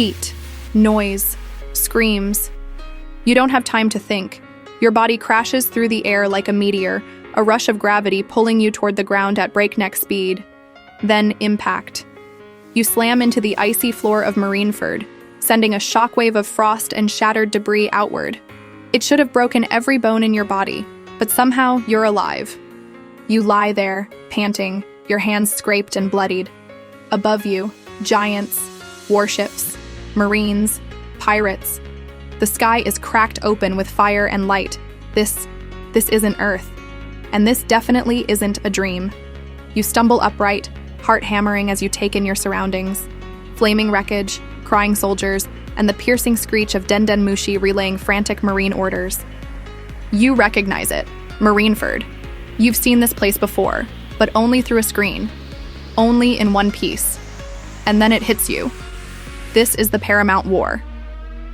Heat, noise, screams. You don't have time to think. Your body crashes through the air like a meteor, a rush of gravity pulling you toward the ground at breakneck speed. Then impact. You slam into the icy floor of Marineford, sending a shockwave of frost and shattered debris outward. It should have broken every bone in your body, but somehow you're alive. You lie there, panting, your hands scraped and bloodied. Above you, giants, warships, marines, pirates. The sky is cracked open with fire and light. This isn't Earth. And this definitely isn't a dream. You stumble upright, heart hammering as you take in your surroundings. Flaming wreckage, crying soldiers, and the piercing screech of Den Mushi relaying frantic marine orders. You recognize it, Marineford. You've seen this place before, but only through a screen. Only in one piece. And then it hits you. This is the Paramount War.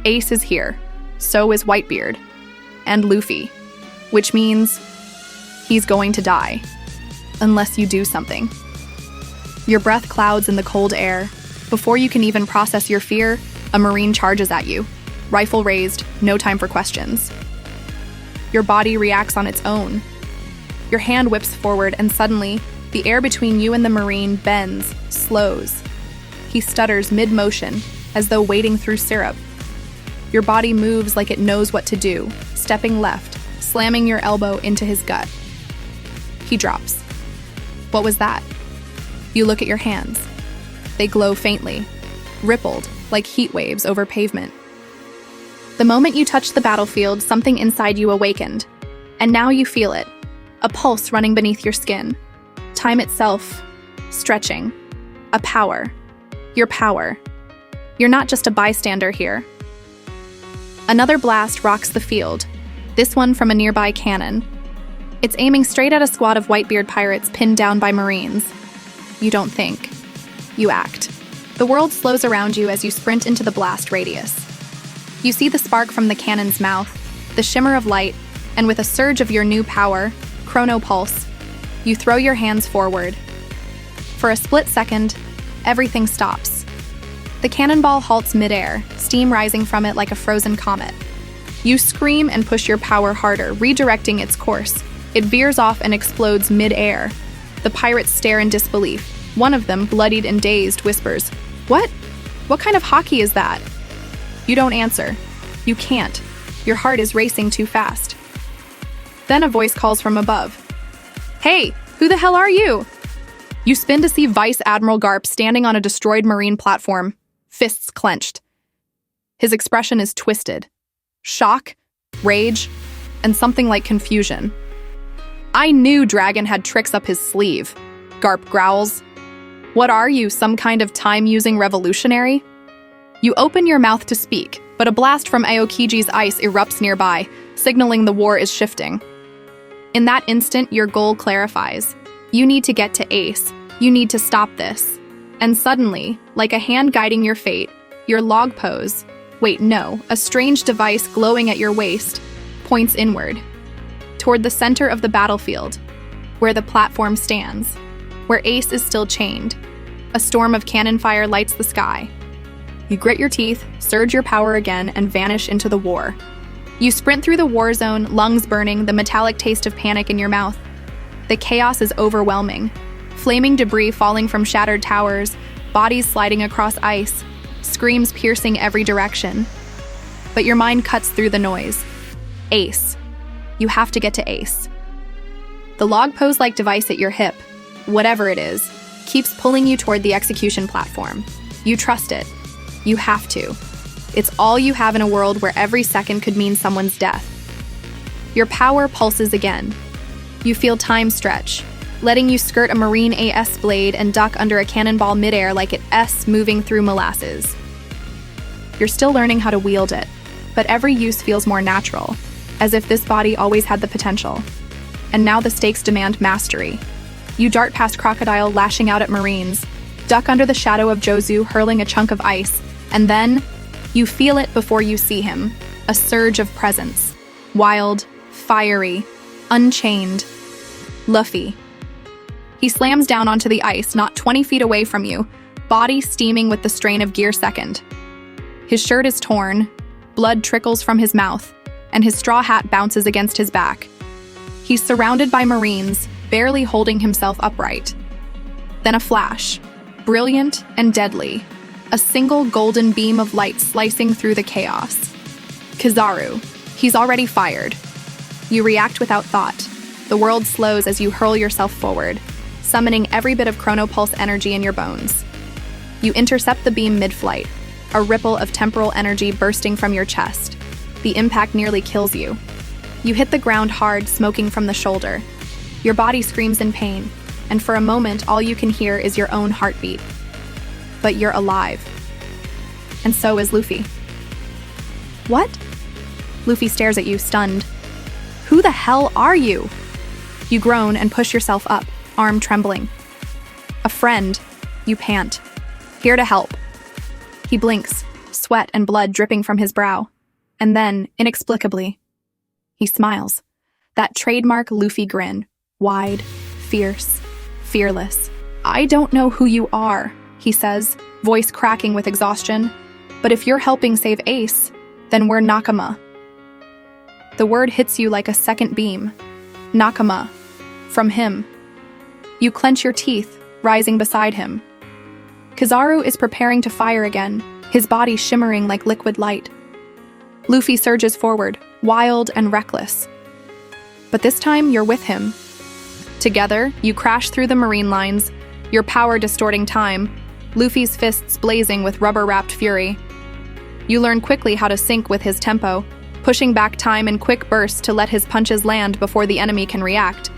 Ace is here. So is Whitebeard. And Luffy. Which means he's going to die. Unless you do something. Your breath clouds in the cold air. Before you can even process your fear, a marine charges at you. Rifle raised, no time for questions. Your body reacts on its own. Your hand whips forward and suddenly, the air between you and the marine bends, slows. He stutters mid-motion, as though wading through syrup. Your body moves like it knows what to do, stepping left, slamming your elbow into his gut. He drops. What was that? You look at your hands. They glow faintly, rippled like heat waves over pavement. The moment you touched the battlefield, something inside you awakened. And now you feel it, a pulse running beneath your skin. Time itself, stretching. A power. Your power. You're not just a bystander here. Another blast rocks the field, this one from a nearby cannon. It's aiming straight at a squad of Whitebeard pirates pinned down by marines. You don't think. You act. The world slows around you as you sprint into the blast radius. You see the spark from the cannon's mouth, the shimmer of light, and with a surge of your new power, chronopulse, you throw your hands forward. For a split second, everything stops. The cannonball halts midair, steam rising from it like a frozen comet. You scream and push your power harder, redirecting its course. It veers off and explodes mid-air. The pirates stare in disbelief. One of them, bloodied and dazed, whispers, "What? What kind of hockey is that?" You don't answer. You can't. Your heart is racing too fast. Then a voice calls from above. "Hey, who the hell are you?" You spin to see Vice Admiral Garp standing on a destroyed marine platform, fists clenched. His expression is twisted. Shock, rage, and something like confusion. "I knew Dragon had tricks up his sleeve," Garp growls. "What are you, some kind of time-using revolutionary?" You open your mouth to speak, but a blast from Aokiji's ice erupts nearby, signaling the war is shifting. In that instant, your goal clarifies. You need to get to Ace. You need to stop this. And suddenly, like a hand guiding your fate, your log pose, a strange device glowing at your waist, points inward, toward the center of the battlefield, where the platform stands, where Ace is still chained. A storm of cannon fire lights the sky. You grit your teeth, surge your power again, and vanish into the war. You sprint through the war zone, lungs burning, the metallic taste of panic in your mouth. The chaos is overwhelming. Flaming debris falling from shattered towers, bodies sliding across ice, screams piercing every direction. But your mind cuts through the noise. Ace. You have to get to Ace. The log pose-like device at your hip, whatever it is, keeps pulling you toward the execution platform. You trust it. You have to. It's all you have in a world where every second could mean someone's death. Your power pulses again. You feel time stretch, letting you skirt a Marine AS blade and duck under a cannonball midair like an S moving through molasses. You're still learning how to wield it, but every use feels more natural, as if this body always had the potential. And now the stakes demand mastery. You dart past Crocodile lashing out at Marines, duck under the shadow of Jozu hurling a chunk of ice, and then you feel it before you see him, a surge of presence. Wild, fiery, unchained. Luffy. He slams down onto the ice, not 20 feet away from you, body steaming with the strain of Gear Second. His shirt is torn, blood trickles from his mouth, and his straw hat bounces against his back. He's surrounded by Marines, barely holding himself upright. Then a flash, brilliant and deadly, a single golden beam of light slicing through the chaos. Kizaru, he's already fired. You react without thought. The world slows as you hurl yourself forward, summoning every bit of chronopulse energy in your bones. You intercept the beam mid-flight, a ripple of temporal energy bursting from your chest. The impact nearly kills you. You hit the ground hard, smoking from the shoulder. Your body screams in pain, and for a moment all you can hear is your own heartbeat. But you're alive. And so is Luffy. What? Luffy stares at you, stunned. Who the hell are you? You groan and push yourself up, arm trembling. A friend, you pant. Here to help. He blinks, sweat and blood dripping from his brow. And then, inexplicably, he smiles. That trademark Luffy grin, wide, fierce, fearless. I don't know who you are, he says, voice cracking with exhaustion. But if you're helping save Ace, then we're Nakama. The word hits you like a second beam. Nakama. From him. You clench your teeth, rising beside him. Kizaru is preparing to fire again, his body shimmering like liquid light. Luffy surges forward, wild and reckless. But this time, you're with him. Together, you crash through the marine lines, your power distorting time, Luffy's fists blazing with rubber-wrapped fury. You learn quickly how to sync with his tempo, pushing back time in quick bursts to let his punches land before the enemy can react,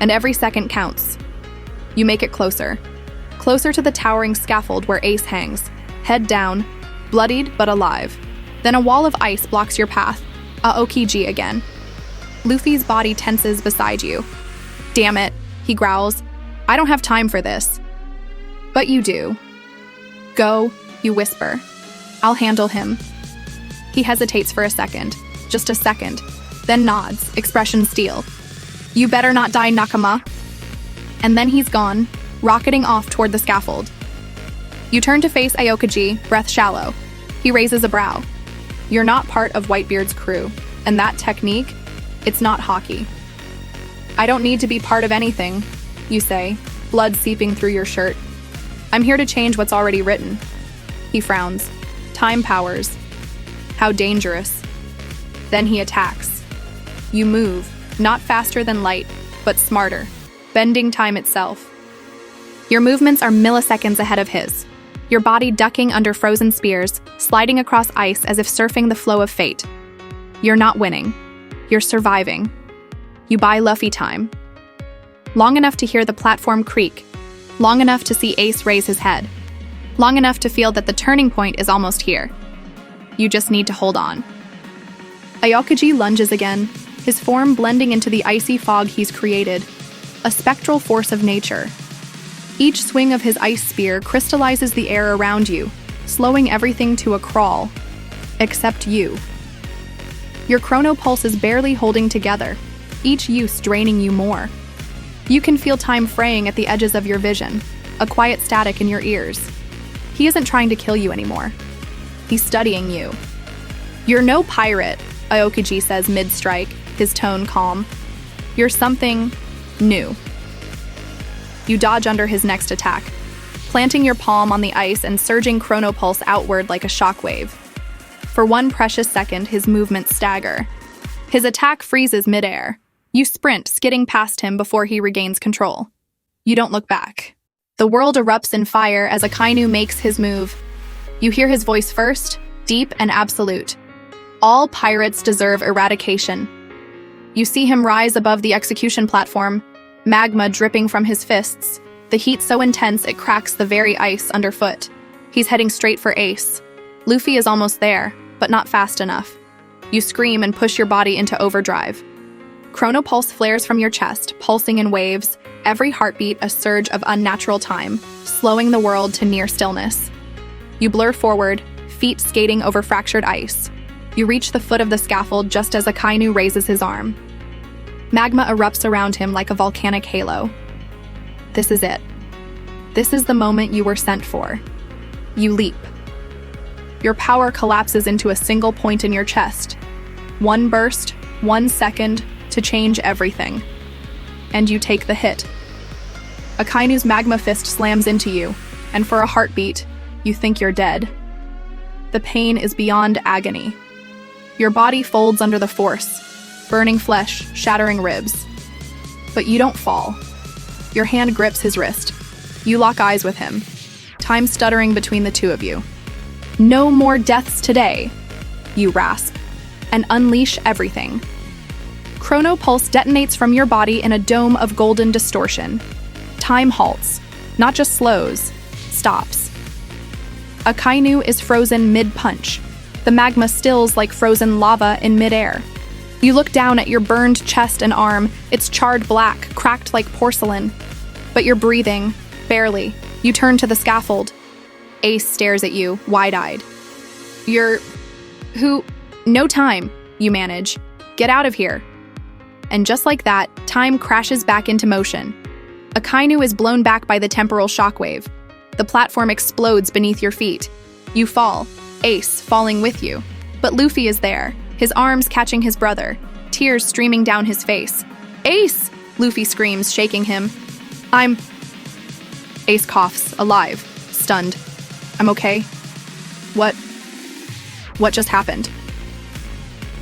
and every second counts. You make it closer. Closer to the towering scaffold where Ace hangs, head down, bloodied but alive. Then a wall of ice blocks your path. Aokiji again. Luffy's body tenses beside you. Damn it, he growls. I don't have time for this. But you do. Go, you whisper. I'll handle him. He hesitates for a second, just a second, then nods, expression steel. You better not die, Nakama. And then he's gone, rocketing off toward the scaffold. You turn to face Aokiji, breath shallow. He raises a brow. You're not part of Whitebeard's crew, and that technique, it's not hockey. I don't need to be part of anything, you say, blood seeping through your shirt. I'm here to change what's already written. He frowns. Time powers. How dangerous. Then he attacks. You move, not faster than light, but smarter, bending time itself. Your movements are milliseconds ahead of his, your body ducking under frozen spears, sliding across ice as if surfing the flow of fate. You're not winning. You're surviving. You buy Luffy time. Long enough to hear the platform creak, long enough to see Ace raise his head, long enough to feel that the turning point is almost here. You just need to hold on. Aokiji lunges again, his form blending into the icy fog he's created, a spectral force of nature. Each swing of his ice spear crystallizes the air around you, slowing everything to a crawl, except you. Your chronopulse is barely holding together, each use draining you more. You can feel time fraying at the edges of your vision, a quiet static in your ears. He isn't trying to kill you anymore. He's studying you. You're no pirate, Aokiji says mid-strike, his tone calm. You're something new. You dodge under his next attack, planting your palm on the ice and surging chronopulse outward like a shockwave. For one precious second, his movements stagger. His attack freezes midair. You sprint, skidding past him before he regains control. You don't look back. The world erupts in fire as Akainu makes his move. You hear his voice first, deep and absolute. All pirates deserve eradication. You see him rise above the execution platform, magma dripping from his fists, the heat so intense it cracks the very ice underfoot. He's heading straight for Ace. Luffy is almost there, but not fast enough. You scream and push your body into overdrive. Chronopulse flares from your chest, pulsing in waves, every heartbeat a surge of unnatural time, slowing the world to near stillness. You blur forward, feet skating over fractured ice. You reach the foot of the scaffold just as Akainu raises his arm. Magma erupts around him like a volcanic halo. This is it. This is the moment you were sent for. You leap. Your power collapses into a single point in your chest. One burst, 1 second, to change everything. And you take the hit. Akainu's magma fist slams into you, and for a heartbeat, you think you're dead. The pain is beyond agony. Your body folds under the force, burning flesh, shattering ribs. But you don't fall. Your hand grips his wrist. You lock eyes with him, time stuttering between the two of you. No more deaths today, you rasp, and unleash everything. Chrono Pulse detonates from your body in a dome of golden distortion. Time halts, not just slows, stops. Akainu is frozen mid-punch. The magma stills like frozen lava in midair. You look down at your burned chest and arm. It's charred black, cracked like porcelain. But you're breathing, barely. You turn to the scaffold. Ace stares at you, wide-eyed. No time, you manage. Get out of here. And just like that, time crashes back into motion. Akainu is blown back by the temporal shockwave. The platform explodes beneath your feet. You fall, Ace falling with you. But Luffy is there, his arms catching his brother, tears streaming down his face. Ace! Luffy screams, shaking him. Ace coughs, alive, stunned. I'm okay. What just happened?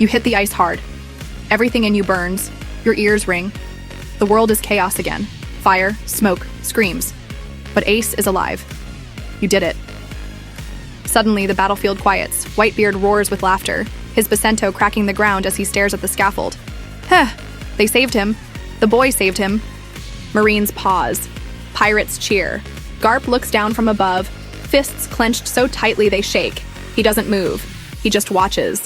You hit the ice hard. Everything in you burns. Your ears ring. The world is chaos again. Fire, smoke, screams. But Ace is alive. You did it. Suddenly, the battlefield quiets. Whitebeard roars with laughter, his Basento cracking the ground as he stares at the scaffold. Heh! They saved him. The boy saved him. Marines pause. Pirates cheer. Garp looks down from above, fists clenched so tightly they shake. He doesn't move. He just watches.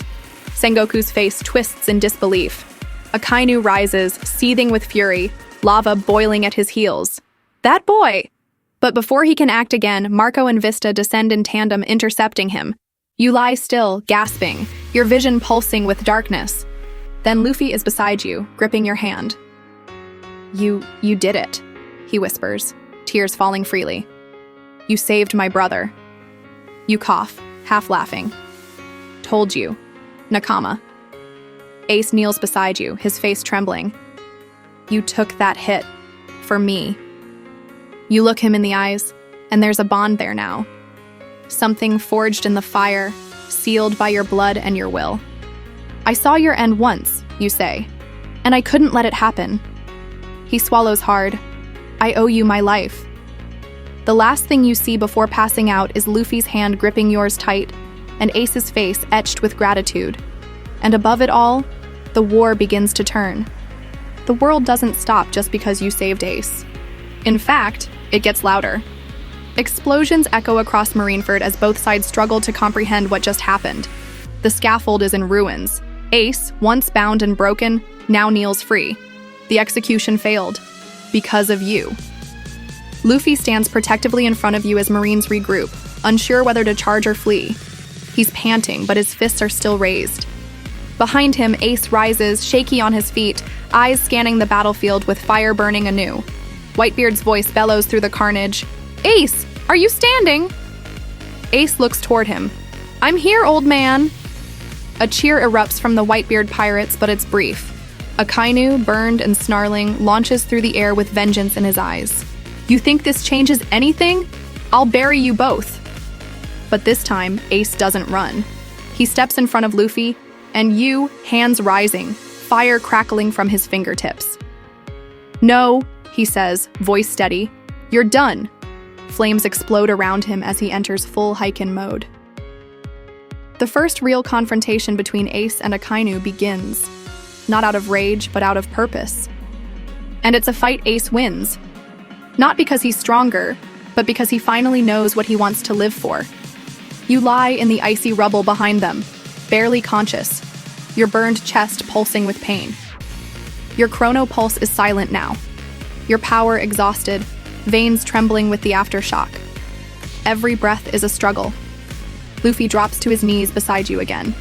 Sengoku's face twists in disbelief. Akainu rises, seething with fury, lava boiling at his heels. That boy! But before he can act again, Marco and Vista descend in tandem, intercepting him. You lie still, gasping, your vision pulsing with darkness. Then Luffy is beside you, gripping your hand. You did it, he whispers, tears falling freely. You saved my brother. You cough, half laughing. Told you. Nakama. Ace kneels beside you, his face trembling. You took that hit. For me. You look him in the eyes, and there's a bond there now. Something forged in the fire, sealed by your blood and your will. I saw your end once, you say, and I couldn't let it happen. He swallows hard. I owe you my life. The last thing you see before passing out is Luffy's hand gripping yours tight, and Ace's face etched with gratitude. And above it all, the war begins to turn. The world doesn't stop just because you saved Ace. In fact, it gets louder. Explosions echo across Marineford as both sides struggle to comprehend what just happened. The scaffold is in ruins. Ace, once bound and broken, now kneels free. The execution failed. Because of you. Luffy stands protectively in front of you as Marines regroup, unsure whether to charge or flee. He's panting, but his fists are still raised. Behind him, Ace rises, shaky on his feet, eyes scanning the battlefield with fire burning anew. Whitebeard's voice bellows through the carnage. Ace, are you standing? Ace looks toward him. I'm here, old man. A cheer erupts from the Whitebeard pirates, but it's brief. Akainu, burned and snarling, launches through the air with vengeance in his eyes. You think this changes anything? I'll bury you both. But this time, Ace doesn't run. He steps in front of Luffy, and you, hands rising, fire crackling from his fingertips. No, he says, voice steady. You're done. Flames explode around him as he enters full Heiken mode. The first real confrontation between Ace and Akainu begins. Not out of rage, but out of purpose. And it's a fight Ace wins. Not because he's stronger, but because he finally knows what he wants to live for. You lie in the icy rubble behind them, barely conscious, your burned chest pulsing with pain. Your chrono pulse is silent now, your power exhausted, veins trembling with the aftershock. Every breath is a struggle. Luffy drops to his knees beside you again.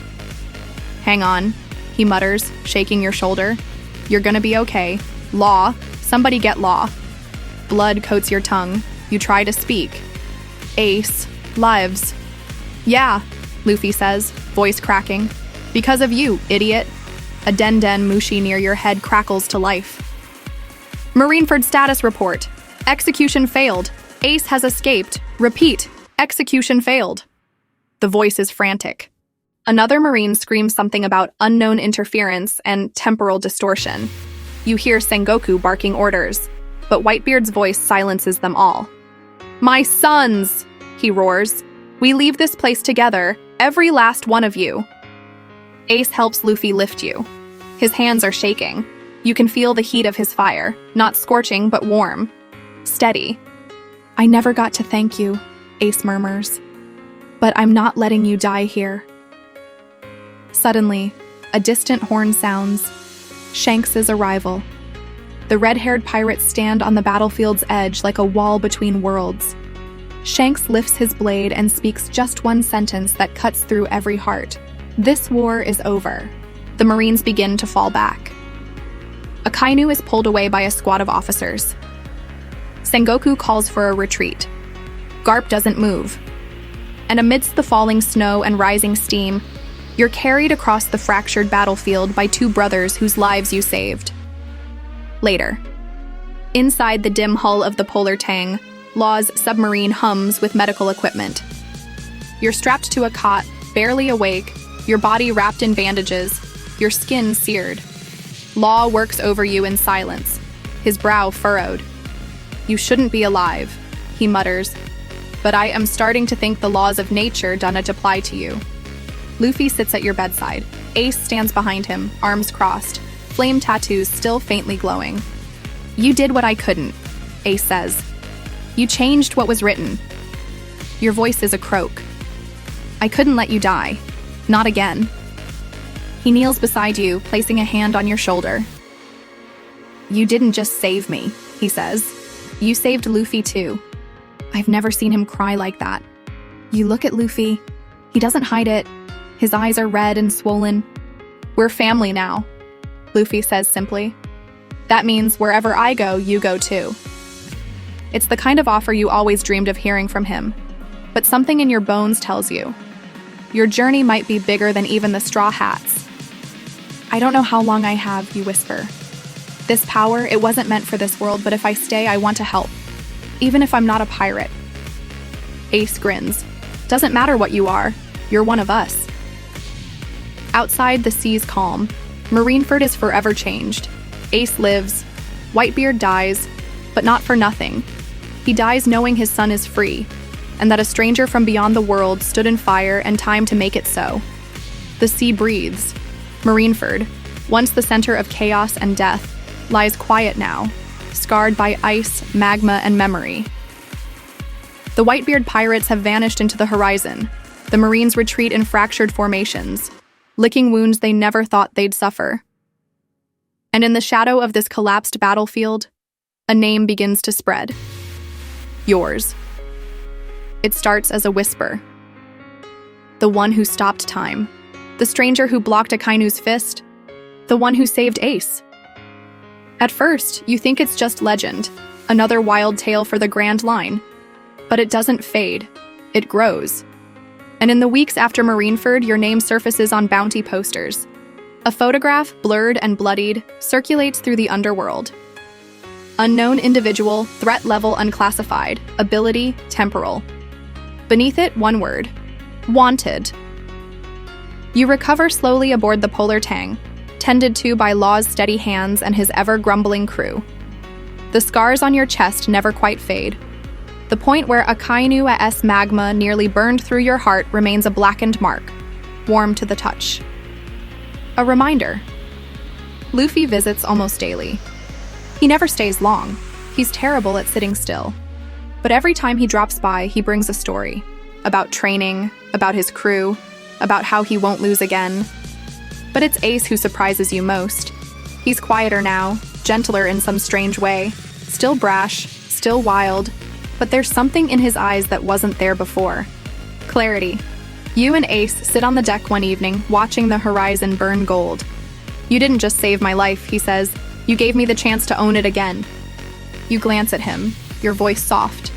Hang on, he mutters, shaking your shoulder. You're gonna be okay. Law. Somebody get Law. Blood coats your tongue. You try to speak. Ace. Lives. Yeah, Luffy says, voice cracking. Because of you, idiot. A den mushi near your head crackles to life. Marineford status report. Execution failed. Ace has escaped. Repeat, execution failed. The voice is frantic. Another Marine screams something about unknown interference and temporal distortion. You hear Sengoku barking orders, but Whitebeard's voice silences them all. My sons, he roars. We leave this place together, every last one of you. Ace helps Luffy lift you. His hands are shaking. You can feel the heat of his fire, not scorching but warm. Steady. I never got to thank you, Ace murmurs. But I'm not letting you die here. Suddenly, a distant horn sounds. Shanks's arrival. The red-haired pirates stand on the battlefield's edge like a wall between worlds. Shanks lifts his blade and speaks just one sentence that cuts through every heart. This war is over. The Marines begin to fall back. Akainu is pulled away by a squad of officers. Sengoku calls for a retreat. Garp doesn't move. And amidst the falling snow and rising steam, you're carried across the fractured battlefield by two brothers whose lives you saved. Later. Inside the dim hull of the Polar Tang, Law's submarine hums with medical equipment. You're strapped to a cot, barely awake, your body wrapped in bandages, your skin seared. Law works over you in silence, his brow furrowed. You shouldn't be alive, he mutters, but I am starting to think the laws of nature do not apply to you. Luffy sits at your bedside. Ace stands behind him, arms crossed, flame tattoos still faintly glowing. You did what I couldn't, Ace says. You changed what was written. Your voice is a croak. I couldn't let you die. Not again. He kneels beside you, placing a hand on your shoulder. You didn't just save me, he says. You saved Luffy too. I've never seen him cry like that. You look at Luffy. He doesn't hide it. His eyes are red and swollen. We're family now, Luffy says simply. That means wherever I go, you go too. It's the kind of offer you always dreamed of hearing from him. But something in your bones tells you. Your journey might be bigger than even the Straw Hats. I don't know how long I have, you whisper. This power, it wasn't meant for this world, but if I stay, I want to help. Even if I'm not a pirate. Ace grins. Doesn't matter what you are. You're one of us. Outside, the sea's calm. Marineford is forever changed. Ace lives. Whitebeard dies, but not for nothing. He dies knowing his son is free, and that a stranger from beyond the world stood in fire and time to make it so. The sea breathes. Marineford, once the center of chaos and death, lies quiet now, scarred by ice, magma, and memory. The Whitebeard pirates have vanished into the horizon. The Marines retreat in fractured formations, licking wounds they never thought they'd suffer. And in the shadow of this collapsed battlefield, a name begins to spread. Yours. It starts as a whisper. The one who stopped time. The stranger who blocked Akainu's fist. The one who saved Ace. At first, you think it's just legend, another wild tale for the Grand Line. But it doesn't fade. It grows. And in the weeks after Marineford, your name surfaces on bounty posters. A photograph, blurred and bloodied, circulates through the underworld. Unknown individual, threat level unclassified, ability temporal. Beneath it, one word. Wanted. You recover slowly aboard the Polar Tang, tended to by Law's steady hands and his ever-grumbling crew. The scars on your chest never quite fade. The point where Akainu magma nearly burned through your heart remains a blackened mark, warm to the touch. A reminder. Luffy visits almost daily. He never stays long. He's terrible at sitting still. But every time he drops by, he brings a story. About training, about his crew, about how he won't lose again. But it's Ace who surprises you most. He's quieter now, gentler in some strange way. Still brash, still wild. But there's something in his eyes that wasn't there before. Clarity. You and Ace sit on the deck one evening, watching the horizon burn gold. You didn't just save my life, he says. You gave me the chance to own it again. You glance at him, your voice soft.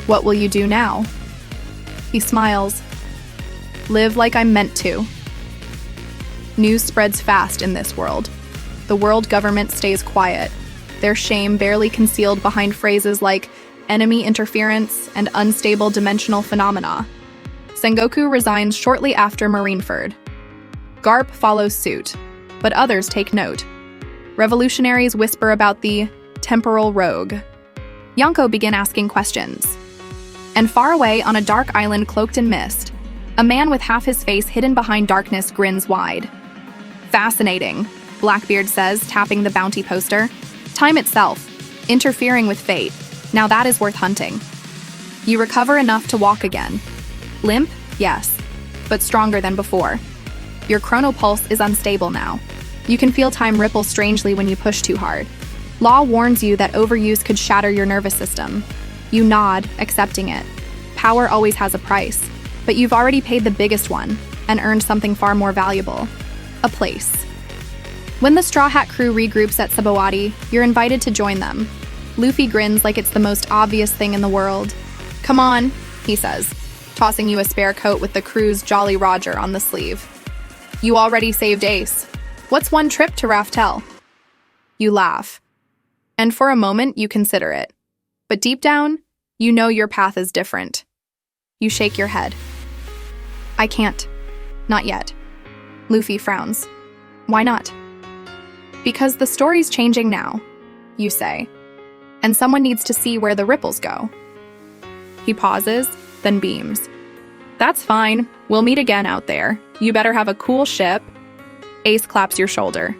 What will you do now? He smiles. Live like I'm meant to. News spreads fast in this world. The world government stays quiet, their shame barely concealed behind phrases like enemy interference and unstable dimensional phenomena. Sengoku resigns shortly after Marineford. Garp follows suit, but others take note. Revolutionaries whisper about the temporal rogue. Yonko begin asking questions. And far away on a dark island cloaked in mist, a man with half his face hidden behind darkness grins wide. Fascinating, Blackbeard says, tapping the bounty poster. Time itself, interfering with fate. Now that is worth hunting. You recover enough to walk again. Limp? Yes, but stronger than before. Your chronopulse is unstable now. You can feel time ripple strangely when you push too hard. Law warns you that overuse could shatter your nervous system. You nod, accepting it. Power always has a price, but you've already paid the biggest one and earned something far more valuable. A place. When the Straw Hat crew regroups at Sabawati, you're invited to join them. Luffy grins like it's the most obvious thing in the world. Come on, he says, tossing you a spare coat with the crew's Jolly Roger on the sleeve. You already saved Ace. What's one trip to Raftel? You laugh. And for a moment, you consider it. But deep down, you know your path is different. You shake your head. I can't. Not yet. Luffy frowns. Why not? Because the story's changing now, you say. And someone needs to see where the ripples go. He pauses, then beams. That's fine. We'll meet again out there. You better have a cool ship. Ace claps your shoulder.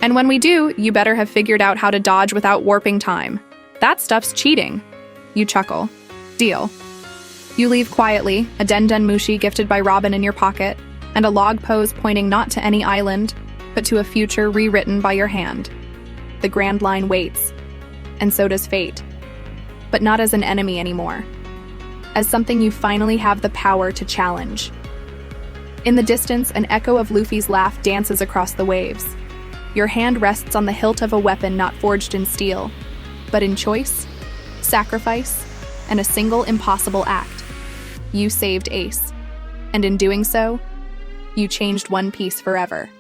And when we do, you better have figured out how to dodge without warping time. That stuff's cheating. You chuckle. Deal. You leave quietly, a Den Mushi gifted by Robin in your pocket, and a log pose pointing not to any island, but to a future rewritten by your hand. The Grand Line waits, and so does fate. But not as an enemy anymore. As something you finally have the power to challenge. In the distance, an echo of Luffy's laugh dances across the waves. Your hand rests on the hilt of a weapon not forged in steel, but in choice, sacrifice, and a single impossible act. You saved Ace, and in doing so, you changed One Piece forever.